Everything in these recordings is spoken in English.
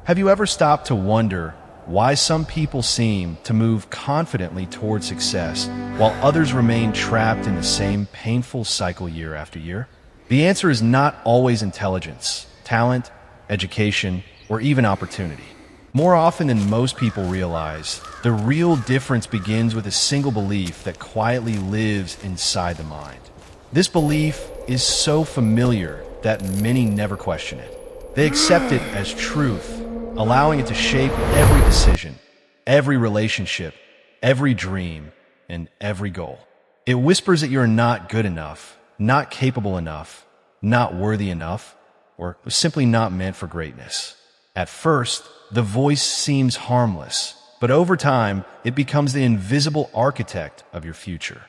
Have you ever stopped to wonder why some people seem to move confidently toward success while others remain trapped in the same painful cycle year after year? The answer is not always intelligence, talent, education, or even opportunity. More often than most people realize, the real difference begins with a single belief that quietly lives inside the mind. This belief is so familiar that many never question it. They accept it as truth, allowing it to shape every decision, every relationship, every dream, and every goal. It whispers that you're not good enough, not capable enough, not worthy enough, or simply not meant for greatness. At first, the voice seems harmless, but over time, it becomes the invisible architect of your future.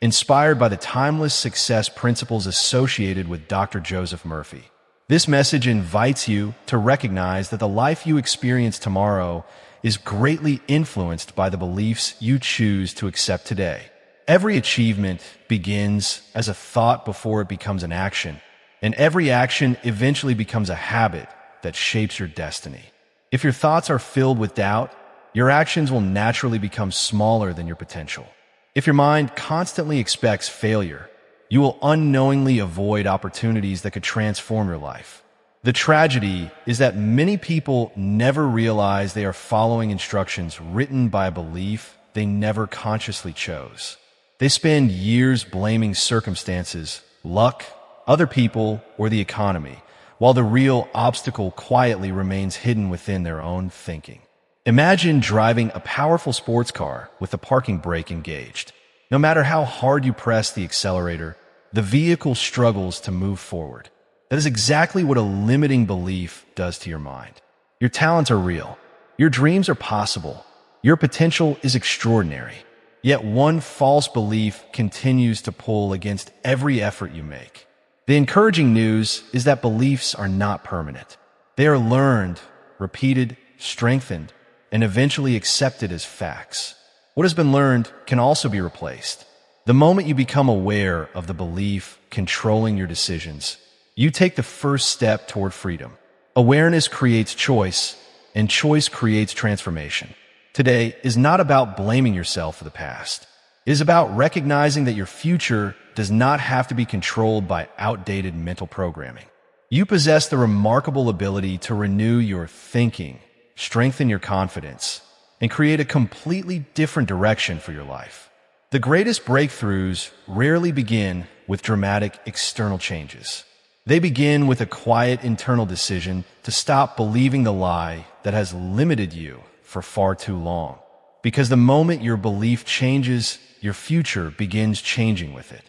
Inspired by the timeless success principles associated with Dr. Joseph Murphy, this message invites you to recognize that the life you experience tomorrow is greatly influenced by the beliefs you choose to accept today. Every achievement begins as a thought before it becomes an action, and every action eventually becomes a habit that shapes your destiny. If your thoughts are filled with doubt, your actions will naturally become smaller than your potential. If your mind constantly expects failure, you will unknowingly avoid opportunities that could transform your life. The tragedy is that many people never realize they are following instructions written by a belief they never consciously chose. They spend years blaming circumstances, luck, other people, or the economy, while the real obstacle quietly remains hidden within their own thinking. Imagine driving a powerful sports car with the parking brake engaged. No matter how hard you press the accelerator, the vehicle struggles to move forward. That is exactly what a limiting belief does to your mind. Your talents are real. Your dreams are possible. Your potential is extraordinary. Yet one false belief continues to pull against every effort you make. The encouraging news is that beliefs are not permanent. They are learned, repeated, strengthened, and eventually accepted as facts. What has been learned can also be replaced. The moment you become aware of the belief controlling your decisions, you take the first step toward freedom. Awareness creates choice, and choice creates transformation. Today is not about blaming yourself for the past. It is about recognizing that your future does not have to be controlled by outdated mental programming. You possess the remarkable ability to renew your thinking, strengthen your confidence, and create a completely different direction for your life. The greatest breakthroughs rarely begin with dramatic external changes. They begin with a quiet internal decision to stop believing the lie that has limited you for far too long. Because the moment your belief changes, your future begins changing with it.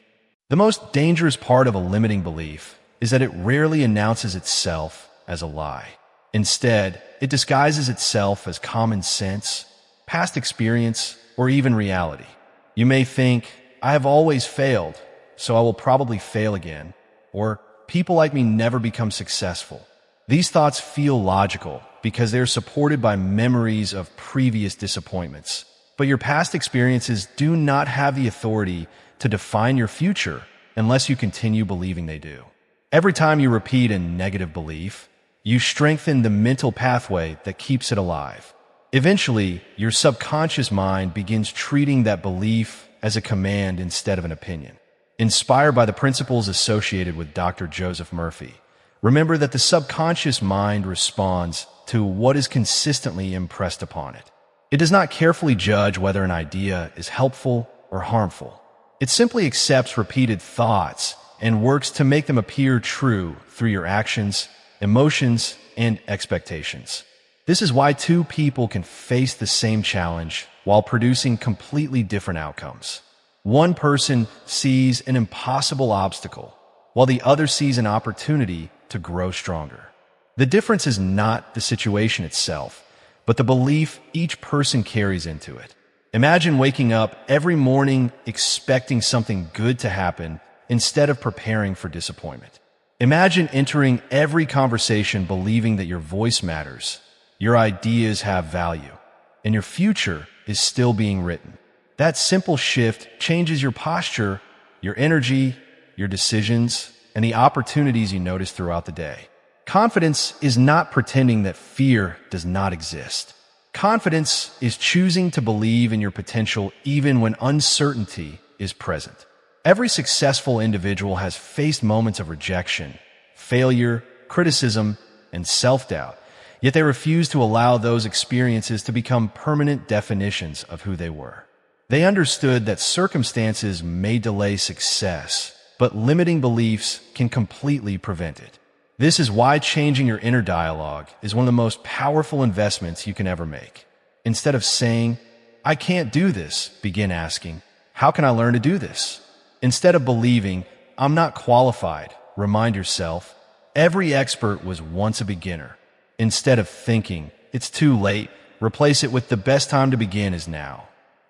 The most dangerous part of a limiting belief is that it rarely announces itself as a lie. Instead, it disguises itself as common sense, past experience, or even reality. You may think, I have always failed, so I will probably fail again, or people like me never become successful. These thoughts feel logical because they are supported by memories of previous disappointments. But your past experiences do not have the authority to define your future unless you continue believing they do. Every time you repeat a negative belief, you strengthen the mental pathway that keeps it alive. Eventually, your subconscious mind begins treating that belief as a command instead of an opinion. Inspired by the principles associated with Dr. Joseph Murphy, remember that the subconscious mind responds to what is consistently impressed upon it. It does not carefully judge whether an idea is helpful or harmful. It simply accepts repeated thoughts and works to make them appear true through your actions, emotions, and expectations. This is why two people can face the same challenge while producing completely different outcomes. One person sees an impossible obstacle, while the other sees an opportunity to grow stronger. The difference is not the situation itself, but the belief each person carries into it. Imagine waking up every morning expecting something good to happen instead of preparing for disappointment. Imagine entering every conversation believing that your voice matters, your ideas have value, and your future is still being written. That simple shift changes your posture, your energy, your decisions, and the opportunities you notice throughout the day. Confidence is not pretending that fear does not exist. Confidence is choosing to believe in your potential even when uncertainty is present. Every successful individual has faced moments of rejection, failure, criticism, and self-doubt, yet they refuse to allow those experiences to become permanent definitions of who they were. They understood that circumstances may delay success, but limiting beliefs can completely prevent it. This is why changing your inner dialogue is one of the most powerful investments you can ever make. Instead of saying, "I can't do this," begin asking, "How can I learn to do this?" Instead of believing, "I'm not qualified," remind yourself, "Every expert was once a beginner." Instead of thinking, "It's too late," replace it with, "The best time to begin is now."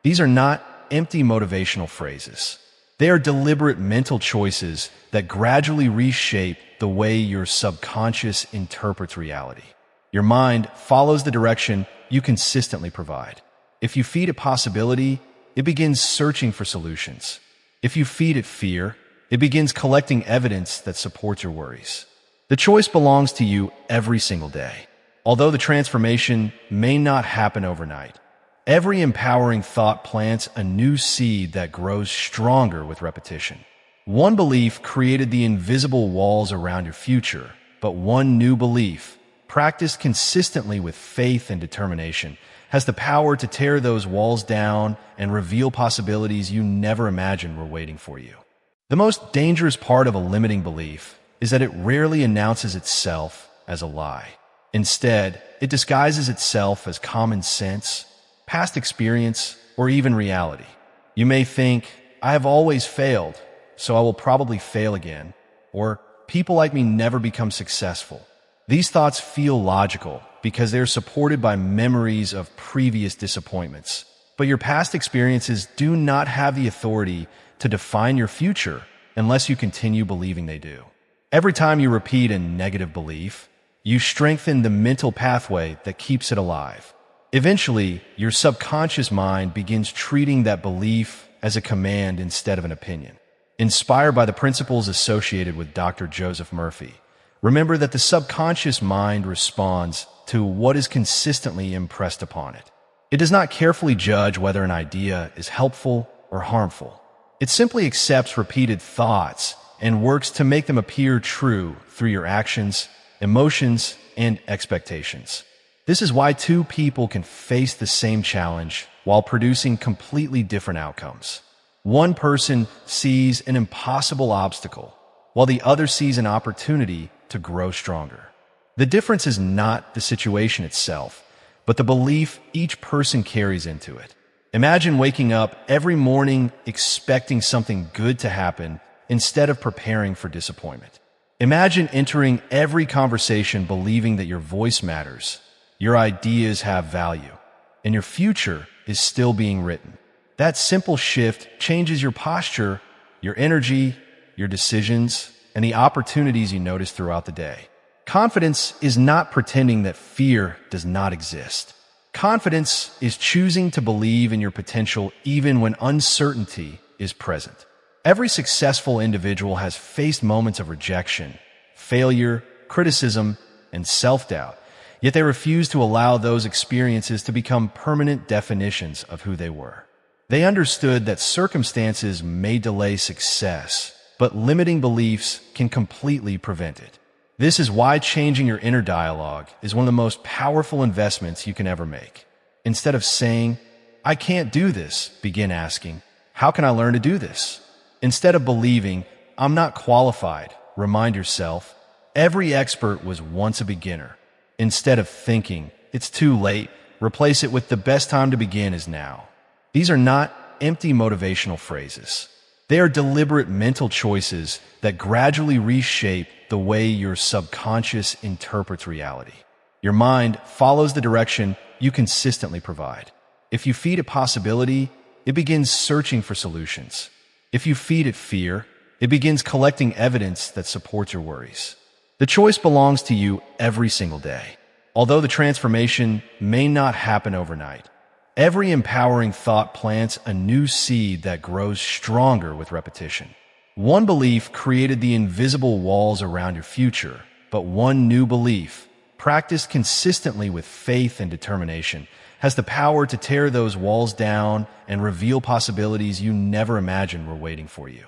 These are not empty motivational phrases. They are deliberate mental choices that gradually reshape the way your subconscious interprets reality. Your mind follows the direction you consistently provide. If you feed it possibility, it begins searching for solutions. If you feed it fear, it begins collecting evidence that supports your worries. The choice belongs to you every single day. Although the transformation may not happen overnight, every empowering thought plants a new seed that grows stronger with repetition. One belief created the invisible walls around your future, but one new belief, practiced consistently with faith and determination, has the power to tear those walls down and reveal possibilities you never imagined were waiting for you. The most dangerous part of a limiting belief is that it rarely announces itself as a lie. Instead, it disguises itself as common sense, past experience, or even reality. You may think, "I have always failed, so I will probably fail again," or "People like me never become successful." These thoughts feel logical because they are supported by memories of previous disappointments. But your past experiences do not have the authority to define your future unless you continue believing they do. Every time you repeat a negative belief, you strengthen the mental pathway that keeps it alive. Eventually, your subconscious mind begins treating that belief as a command instead of an opinion. Inspired by the principles associated with Dr. Joseph Murphy, remember that the subconscious mind responds to what is consistently impressed upon it. It does not carefully judge whether an idea is helpful or harmful. It simply accepts repeated thoughts and works to make them appear true through your actions, emotions, and expectations. This is why two people can face the same challenge while producing completely different outcomes. One person sees an impossible obstacle, while the other sees an opportunity to grow stronger. The difference is not the situation itself, but the belief each person carries into it. Imagine waking up every morning expecting something good to happen instead of preparing for disappointment. Imagine entering every conversation believing that your voice matters, your ideas have value, and your future is still being written. That simple shift changes your posture, your energy, your decisions, and the opportunities you notice throughout the day. Confidence is not pretending that fear does not exist. Confidence is choosing to believe in your potential even when uncertainty is present. Every successful individual has faced moments of rejection, failure, criticism, and self-doubt, yet they refuse to allow those experiences to become permanent definitions of who they were. They understood that circumstances may delay success, but limiting beliefs can completely prevent it. This is why changing your inner dialogue is one of the most powerful investments you can ever make. Instead of saying, "I can't do this," begin asking, "How can I learn to do this?" Instead of believing, "I'm not qualified," remind yourself, "Every expert was once a beginner." Instead of thinking, "It's too late," replace it with, "The best time to begin is now." These are not empty motivational phrases. They are deliberate mental choices that gradually reshape the way your subconscious interprets reality. Your mind follows the direction you consistently provide. If you feed it possibility, it begins searching for solutions. If you feed it fear, it begins collecting evidence that supports your worries. The choice belongs to you every single day. Although the transformation may not happen overnight, every empowering thought plants a new seed that grows stronger with repetition. One belief created the invisible walls around your future, but but one new belief, practiced consistently with faith and determination, has the power to tear those walls down and reveal possibilities you never imagined were waiting for you.